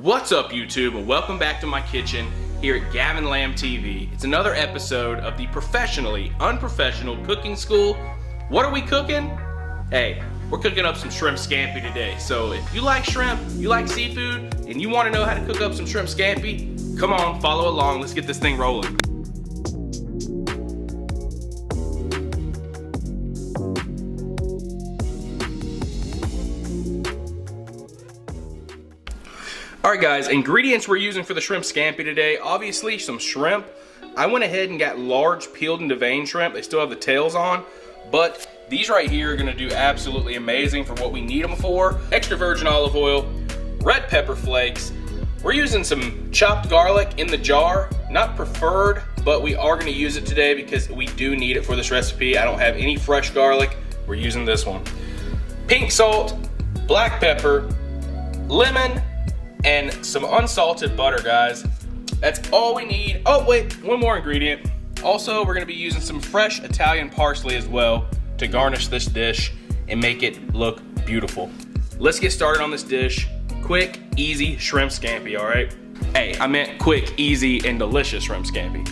What's up, YouTube, and welcome back to my kitchen here at Gavin Lamb TV. It's another episode of the professionally unprofessional cooking school. What are we cooking? Hey, we're cooking up some shrimp scampi today. So if you like shrimp, you like seafood, and you want to know how to cook up some shrimp scampi, come on, follow along. Let's get this thing rolling. Alright guys, ingredients we're using for the shrimp scampi today, obviously some shrimp. I went ahead and got large peeled and deveined shrimp. They still have the tails on, but these right here are going to do absolutely amazing for what we need them for. Extra virgin olive oil, red pepper flakes. We're using some chopped garlic in the jar, not preferred, but we are going to use it today because we do need it for this recipe. I don't have any fresh garlic. We're using this one. Pink salt, black pepper, lemon, and some unsalted butter, guys. That's all we need. Oh wait, one more ingredient. Also, we're gonna be using some fresh Italian parsley as well to garnish this dish and make it look beautiful. Let's get started on this dish. Quick, easy shrimp scampi, all right? Hey, I meant quick, easy, and delicious shrimp scampi.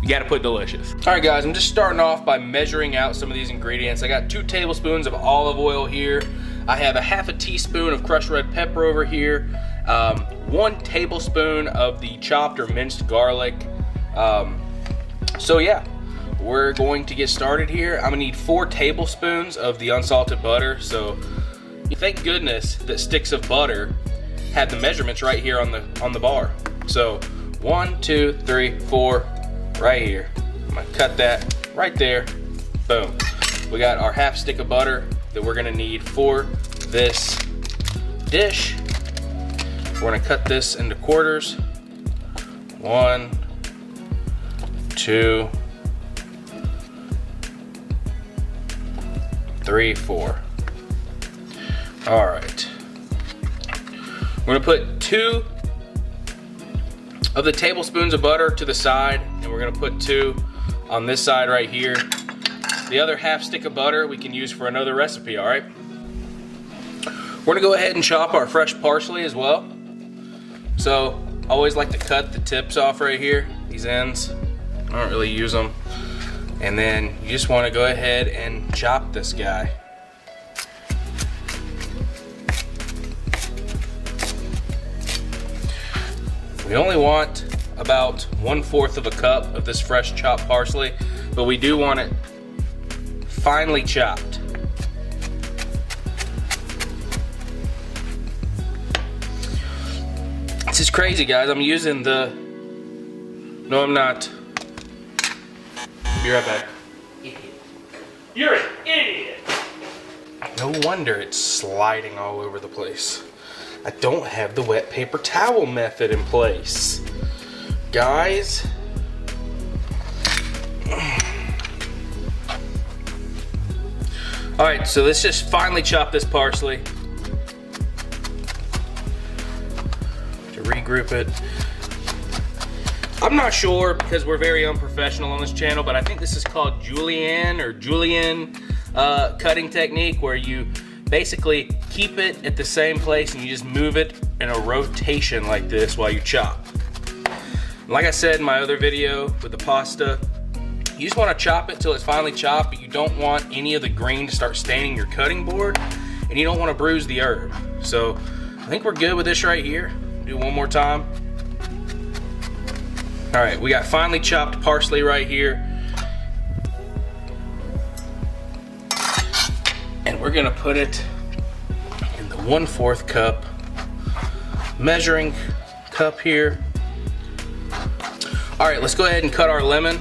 You gotta put delicious. All right guys, I'm just starting off by measuring out some of these ingredients. I got 2 tablespoons of olive oil here. I have a half a teaspoon of crushed red pepper over here. 1 tablespoon of the chopped or minced garlic. So yeah, we're going to get started here. I'm gonna need 4 tablespoons of the unsalted butter. So thank goodness that Sticks of Butter had the measurements right here on the bar. So 1, 2, 3, 4, right here. I'm gonna cut that right there. Boom. We got our half stick of butter that we're gonna need for this dish. We're gonna cut this into quarters. 1, 2, 3, 4. All right. We're gonna put 2 of the tablespoons of butter to the side, and we're gonna put 2 on this side right here. The other half stick of butter we can use for another recipe, all right? We're gonna go ahead and chop our fresh parsley as well. So I always like to cut the tips off right here, these ends. I don't really use them. And then you just want to go ahead and chop this guy. We only want about 1/4 of a cup of this fresh chopped parsley, but we do want it finely chopped. This is crazy, guys. I'm using the... No, I'm not. Be right back. Idiot. You're an idiot! No wonder it's sliding all over the place. I don't have the wet paper towel method in place. Guys. Alright, so let's just finely chop this parsley. Regroup it. I'm not sure because we're very unprofessional on this channel, but I think this is called julienne cutting technique, where you basically keep it at the same place and you just move it in a rotation like this while you chop. Like I said in my other video with the pasta, you just want to chop it till it's finely chopped, but you don't want any of the green to start staining your cutting board, and you don't want to bruise the herb. So I think we're good with this right here. Do one more time. All right, we got finely chopped parsley right here. And we're gonna put it in the 1/4 cup measuring cup here. All right, let's go ahead and cut our lemon.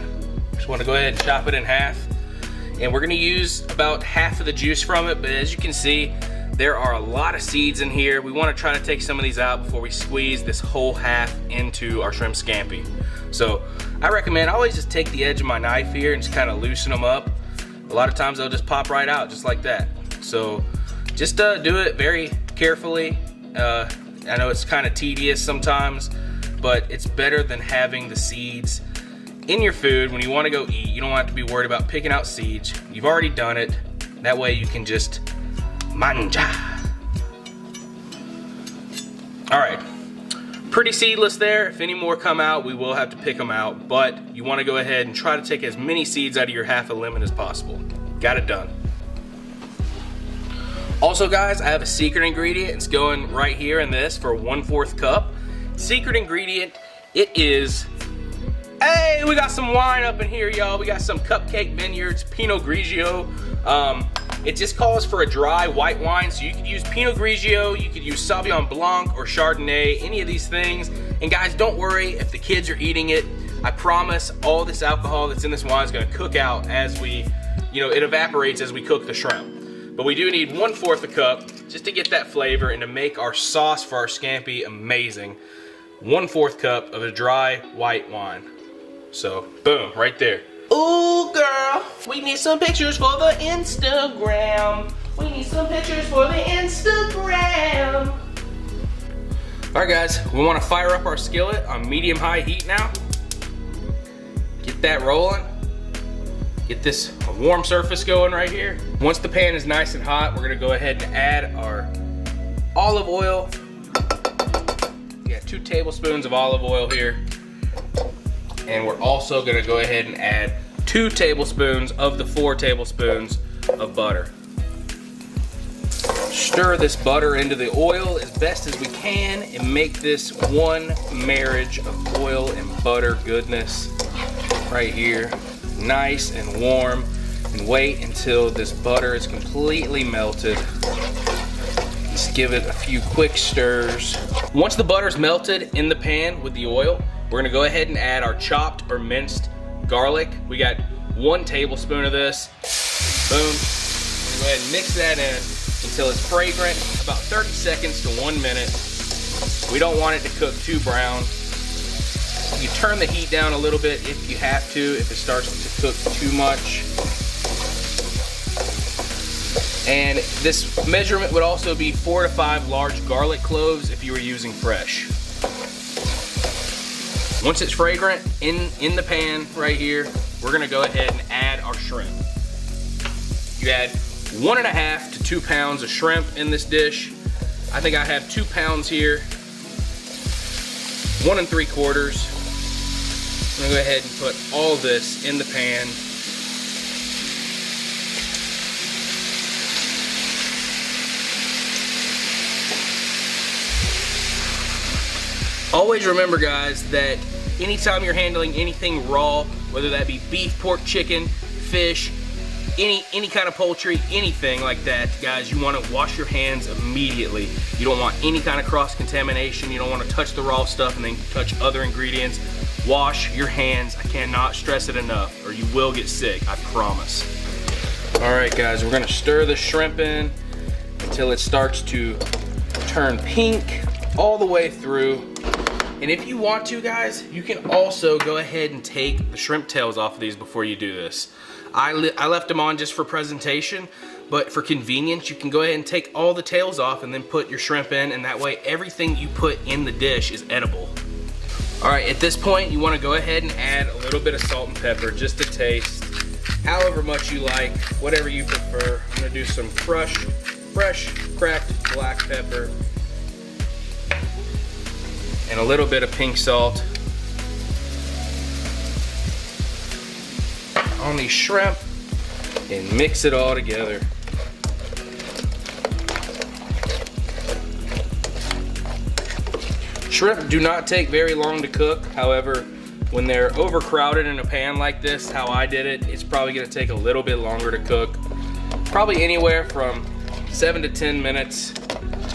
Just wanna go ahead and chop it in half. And we're gonna use about half of the juice from it, but as you can see, there are a lot of seeds in here. We want to try to take some of these out before we squeeze this whole half into our shrimp scampi. So I recommend, I always just take the edge of my knife here and just kind of loosen them up. A lot of times they'll just pop right out just like that. So just do it very carefully. I know it's kind of tedious sometimes, but it's better than having the seeds in your food when you want to go eat. You don't have to be worried about picking out seeds. You've already done it. That way you can just manja. All right, Pretty seedless there. If any more come out, we will have to pick them out, but you want to go ahead and try to take as many seeds out of your half a lemon as possible. Got it done. Also guys, I have a secret ingredient. It's going right here in this for 1/4 cup. Secret ingredient, it is, hey, we got some wine up in here, y'all. We got some Cupcake Vineyards Pinot Grigio. It just calls for a dry white wine, so you could use Pinot Grigio, you could use Sauvignon Blanc or Chardonnay, any of these things. And guys, don't worry if the kids are eating it. I promise all this alcohol that's in this wine is gonna cook out as we, it evaporates as we cook the shrimp. But we do need 1/4 a cup just to get that flavor and to make our sauce for our scampi amazing. 1/4 cup of a dry white wine. So, boom, right there. Ooh, girl, we need some pictures for the Instagram. We need some pictures for the Instagram. All right, guys, we want to fire up our skillet on medium-high heat now. Get that rolling. Get this warm surface going right here. Once the pan is nice and hot, we're gonna go ahead and add our olive oil. We got 2 tablespoons of olive oil here. And we're also gonna go ahead and add 2 tablespoons of the 4 tablespoons of butter. Stir this butter into the oil as best as we can and make this one marriage of oil and butter goodness right here. Nice and warm, and wait until this butter is completely melted. Just give it a few quick stirs. Once the butter's melted in the pan with the oil, we're gonna go ahead and add our chopped or minced garlic. We got 1 tablespoon of this. Boom. Go ahead and mix that in until it's fragrant, about 30 seconds to 1 minute. We don't want it to cook too brown. You turn the heat down a little bit if you have to, if it starts to cook too much. And this measurement would also be 4 to 5 large garlic cloves if you were using fresh. Once it's fragrant in the pan right here, we're gonna go ahead and add our shrimp. You add 1.5 to 2 pounds of shrimp in this dish. I think I have 2 pounds here, 1 3/4. I'm gonna go ahead and put all this in the pan. Always remember, guys, that anytime you're handling anything raw, whether that be beef, pork, chicken, fish, any kind of poultry, anything like that, guys, you want to wash your hands immediately. You don't want any kind of cross-contamination. You don't want to touch the raw stuff and then touch other ingredients. Wash your hands. I cannot stress it enough, or you will get sick, I promise. All right, guys, we're gonna stir the shrimp in until it starts to turn pink all the way through. And if you want to, guys, you can also go ahead and take the shrimp tails off of these before you do this. I left them on just for presentation, but for convenience, you can go ahead and take all the tails off and then put your shrimp in, and that way everything you put in the dish is edible. All right, at this point, you want to go ahead and add a little bit of salt and pepper just to taste, however much you like, whatever you prefer. I'm gonna do some fresh cracked black pepper and a little bit of pink salt on these shrimp and mix it all together. Shrimp do not take very long to cook. However, when they're overcrowded in a pan like this, how I did it, it's probably gonna take a little bit longer to cook. Probably anywhere from 7 to 10 minutes.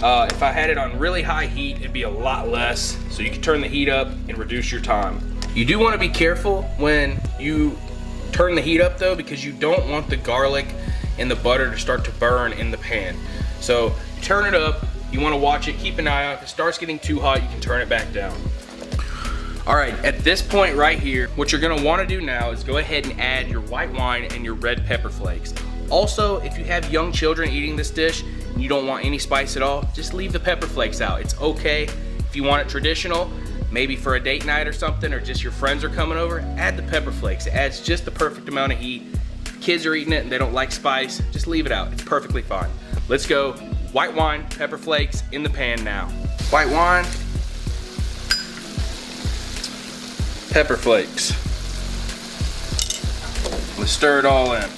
If I had it on really high heat, it'd be a lot less. So you can turn the heat up and reduce your time. You do want to be careful when you turn the heat up though, because you don't want the garlic and the butter to start to burn in the pan. So turn it up, you want to watch it, keep an eye out. If it starts getting too hot, you can turn it back down. All right, at this point right here, what you're gonna wanna do now is go ahead and add your white wine and your red pepper flakes. Also, if you have young children eating this dish and you don't want any spice at all, just leave the pepper flakes out. It's okay. If you want it traditional, maybe for a date night or something, or just your friends are coming over, add the pepper flakes. It adds just the perfect amount of heat. Kids are eating it and they don't like spice, just leave it out. It's perfectly fine. Let's go white wine, pepper flakes in the pan now. White wine, pepper flakes. Let's stir it all in.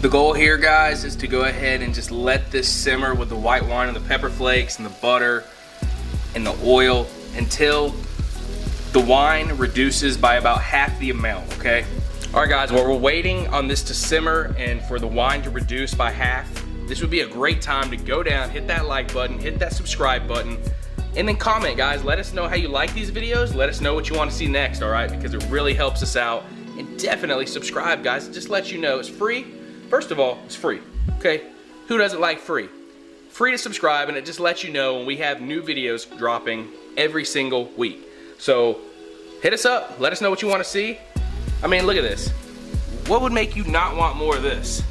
The goal here, guys, is to go ahead and just let this simmer with the white wine and the pepper flakes and the butter and the oil until the wine reduces by about half the amount, okay? All right, guys, while we're waiting on this to simmer and for the wine to reduce by half, this would be a great time to go down, hit that like button, hit that subscribe button, and then comment, guys. Let us know how you like these videos. Let us know what you want to see next, all right? Because it really helps us out. And definitely subscribe, guys. It just lets you know it's free. First of all, it's free, okay? Who doesn't like free? Free to subscribe, and it just lets you know when we have new videos dropping every single week. So hit us up, let us know what you want to see. I mean, look at this. What would make you not want more of this?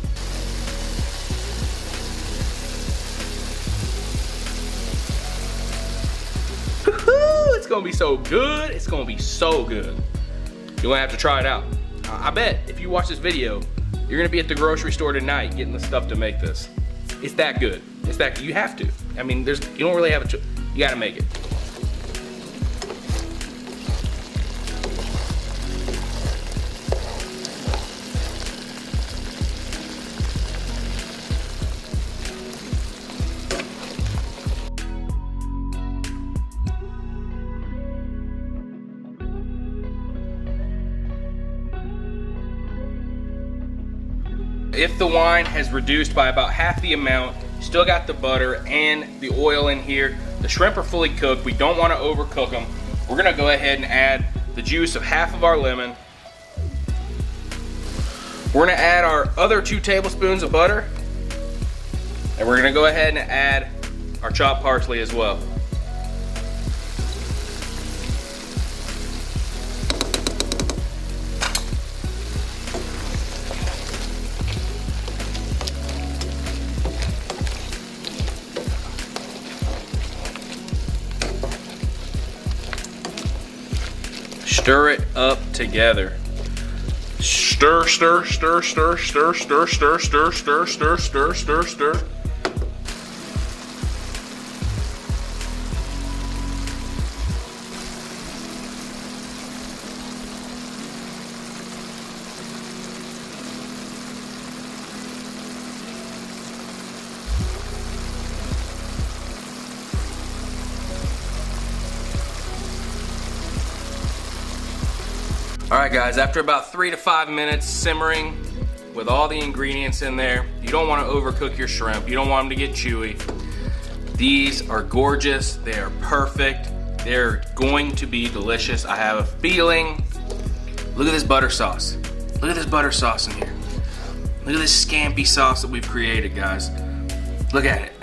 It's gonna be so good. It's gonna be so good. You're gonna have to try it out. I bet if you watch this video, you're gonna be at the grocery store tonight getting the stuff to make this. It's that good. It's that good. You have to. I mean, you don't really have a choice. You gotta make it. If the wine has reduced by about half the amount, still got the butter and the oil in here, the shrimp are fully cooked, we don't want to overcook them. We're gonna go ahead and add the juice of half of our lemon. We're gonna add our other 2 tablespoons of butter, and we're gonna go ahead and add our chopped parsley as well. Stir it up together. Stir, stir, stir, stir, stir, stir, stir, stir, stir, stir, stir, stir, stir. All right, guys, after about 3 to 5 minutes simmering with all the ingredients in there, you don't want to overcook your shrimp. You don't want them to get chewy. These are gorgeous. They are perfect. They're going to be delicious. I have a feeling. Look at this butter sauce. Look at this butter sauce in here. Look at this Scampi sauce that we've created, guys. Look at it.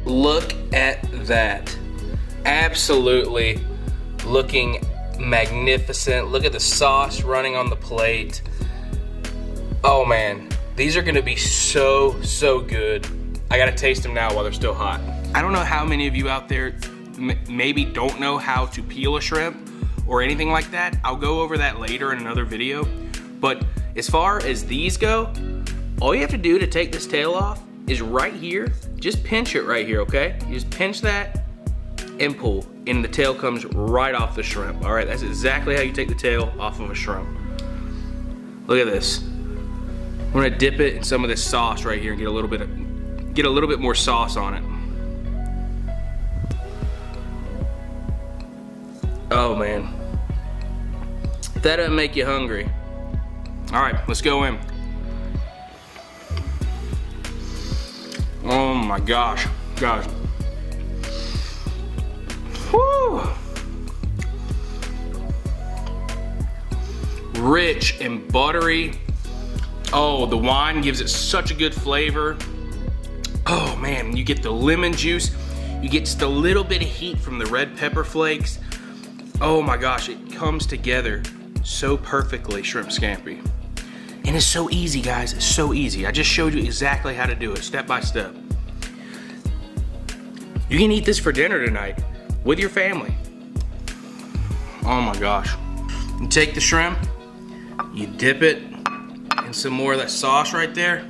Look at that. Absolutely looking magnificent. Look at the sauce running on the plate. Oh man, these are gonna be so good. I gotta taste them now while they're still hot. I don't know how many of you out there maybe don't know how to peel a shrimp or anything like that. I'll go over that later in another video. But as far as these go, all you have to do to take this tail off is right here. Just pinch it right here, okay? You just pinch that and pull, and the tail comes right off the shrimp. All right, that's exactly how you take the tail off of a shrimp. Look at this. I'm gonna dip it in some of this sauce right here and get a little bit more sauce on it. Oh man, if that doesn't make you hungry. All right, let's go in. Oh my gosh, guys. Woo! Rich and buttery. Oh, the wine gives it such a good flavor. Oh man, you get the lemon juice. You get just a little bit of heat from the red pepper flakes. Oh my gosh, it comes together so perfectly, shrimp scampi. And it's so easy, guys, it's so easy. I just showed you exactly how to do it, step by step. You can eat this for dinner tonight with your family. Oh my gosh. You take the shrimp, you dip it in some more of that sauce right there.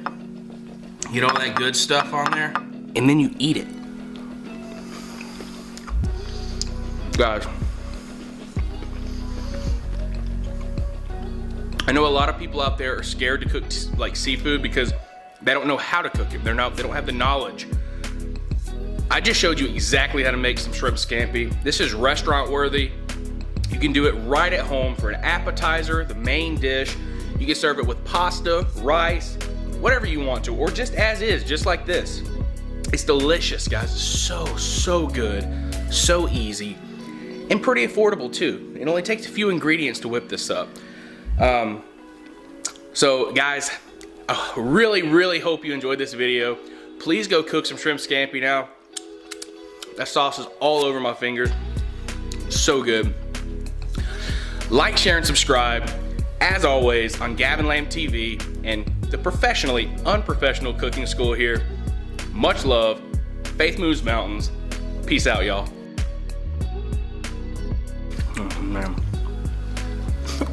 Get all that good stuff on there, and then you eat it. Guys, I know a lot of people out there are scared to cook like seafood because they don't know how to cook it. They don't have the knowledge. I just showed you exactly how to make some shrimp scampi. This is restaurant worthy. You can do it right at home for an appetizer, the main dish. You can serve it with pasta, rice, whatever you want to, or just as is, just like this. It's delicious, guys. So good, so easy, and pretty affordable too. It only takes a few ingredients to whip this up. So guys, I really hope you enjoyed this video. Please go cook some shrimp scampi now. That sauce is all over my fingers. So good. Like, share, and subscribe, as always, on Gavin Lamb TV and the professionally unprofessional cooking school here. Much love. Faith moves mountains. Peace out, y'all. Oh, man.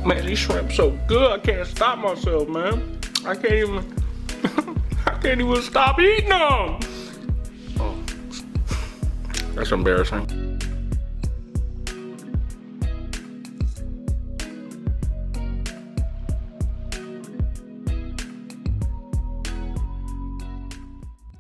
Man, these shrimp so good. I can't stop myself, man. I can't even stop eating them. Oh, that's embarrassing.